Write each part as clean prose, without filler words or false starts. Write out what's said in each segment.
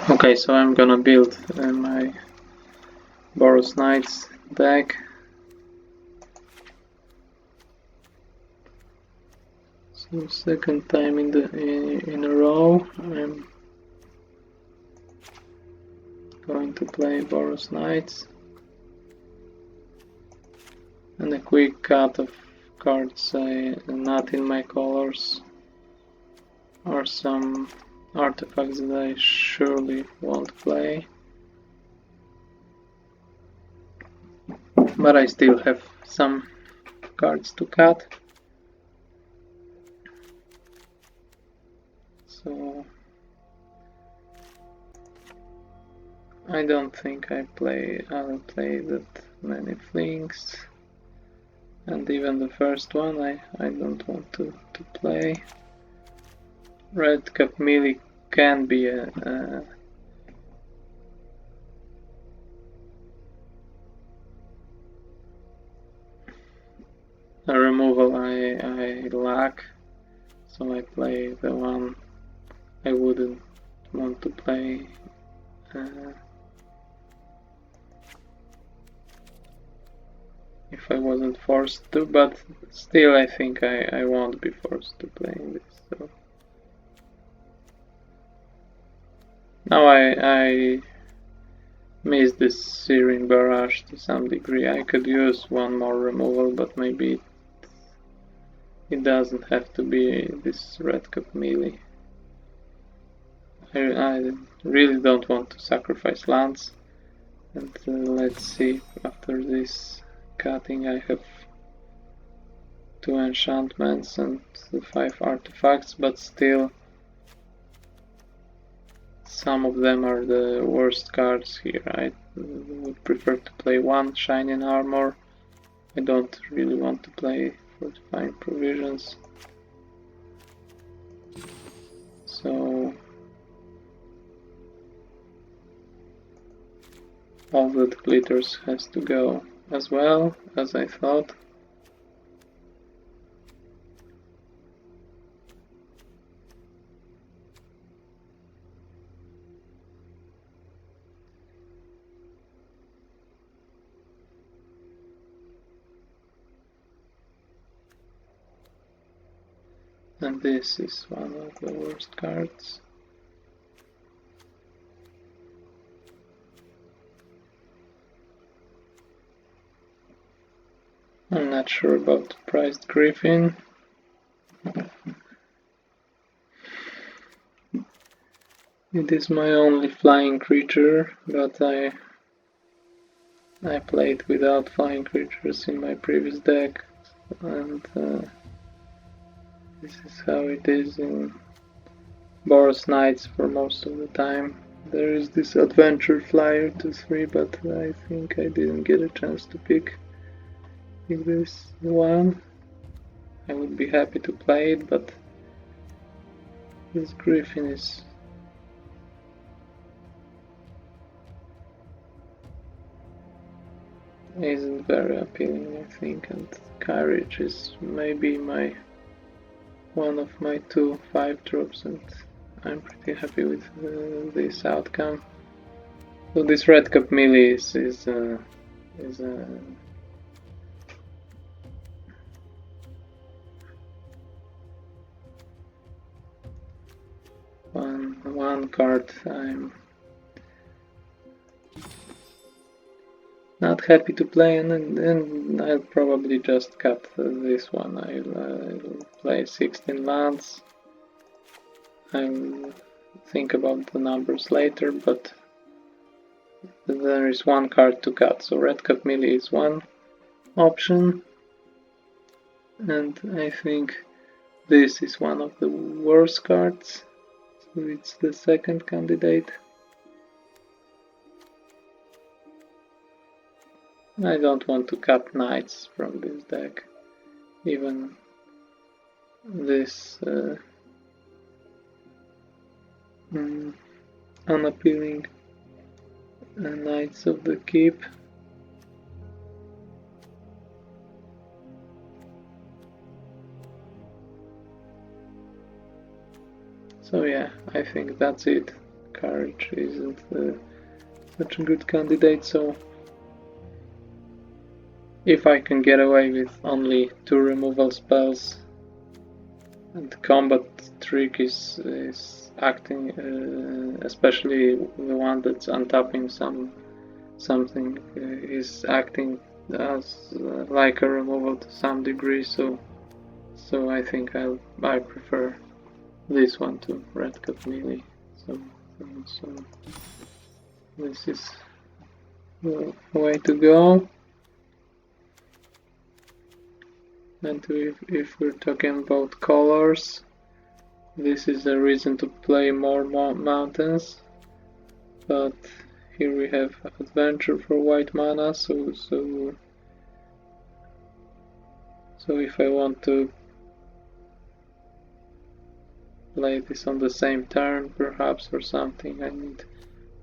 Okay, so I'm gonna build my Boros Knights deck. So second time in a row I'm going to play Boros Knights. And a quick cut of cards not in my colors, or some artifacts that I surely won't play. But I still have some cards to cut. So I don't think I'll play that many flings. And even the first one I don't want to play. Red Cap Melee can be a removal I lack, so I play the one I wouldn't want to play. If I wasn't forced to, but still I think I won't be forced to play this. So now I miss this Searing Barrage to some degree. I could use one more removal, but maybe it doesn't have to be this Red Cap Melee. I really don't want to sacrifice lands. And let's see, after this cutting I have 2 enchantments and 5 artifacts, but still some of them are the worst cards here. I would prefer to play 1 Shining Armor. I don't really want to play Fortifying Provisions. So all that glitters has to go as well, as I thought. And this is one of the worst cards. I'm not sure about the Prized Griffin. It is my only flying creature, but I played without flying creatures in my previous deck, and this is how it is in Boros Knights for most of the time. There is this Adventure Flyer 2/3, but I think I didn't get a chance to pick this one. I would be happy to play it, but this Griffin isn't very appealing, I think, and Courage is maybe one of my 2 5-drops, and I'm pretty happy with this outcome. So this Red Cap Melee is one card I'm not happy to play, and I'll probably just cut this one. I'll play 16 lands. I'll think about the numbers later, but there is one card to cut, so Red Cap Melee is one option, and I think this is one of the worst cards, so it's the second candidate. I don't want to cut knights from this deck, even this unappealing Knights of the Keep. So yeah, I think that's it. Courage isn't such a good candidate, so if I can get away with only 2 removal spells and combat trick is acting, especially the one that's untapping something, is acting as like a removal to some degree, so I think I prefer this one to Red Cut Melee. So this is the way to go. And if we're talking about colors, this is a reason to play more mountains, but here we have adventure for white mana, so if I want to play this on the same turn perhaps or something, I need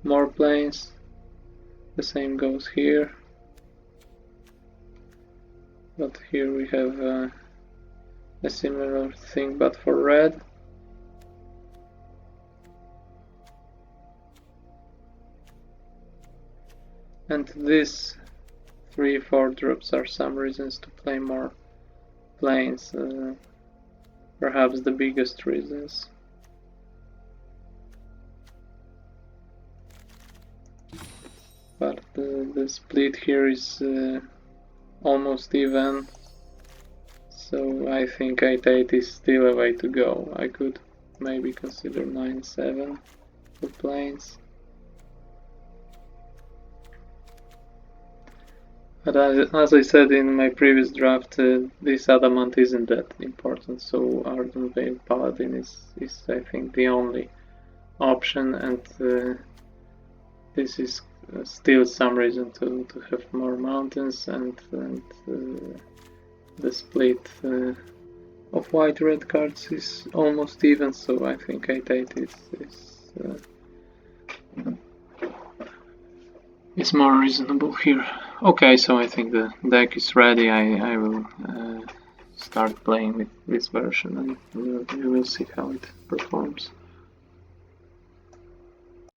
more planes. The same goes here, but here we have a similar thing but for red. And these 3/4 drops are some reasons to play more planes, perhaps the biggest reasons. But the split here is almost even, so I think 8/8 is still a way to go. I could maybe consider 9/7 for planes. But as I said in my previous draft, this Adamant isn't that important, so Ardent Veil Paladin is I think the only option, and this is still some reason to have more mountains, and the split of white-red cards is almost even, so I think 8/8 is more reasonable here. Okay, so I think the deck is ready. I will start playing with this version, and we will see how it performs.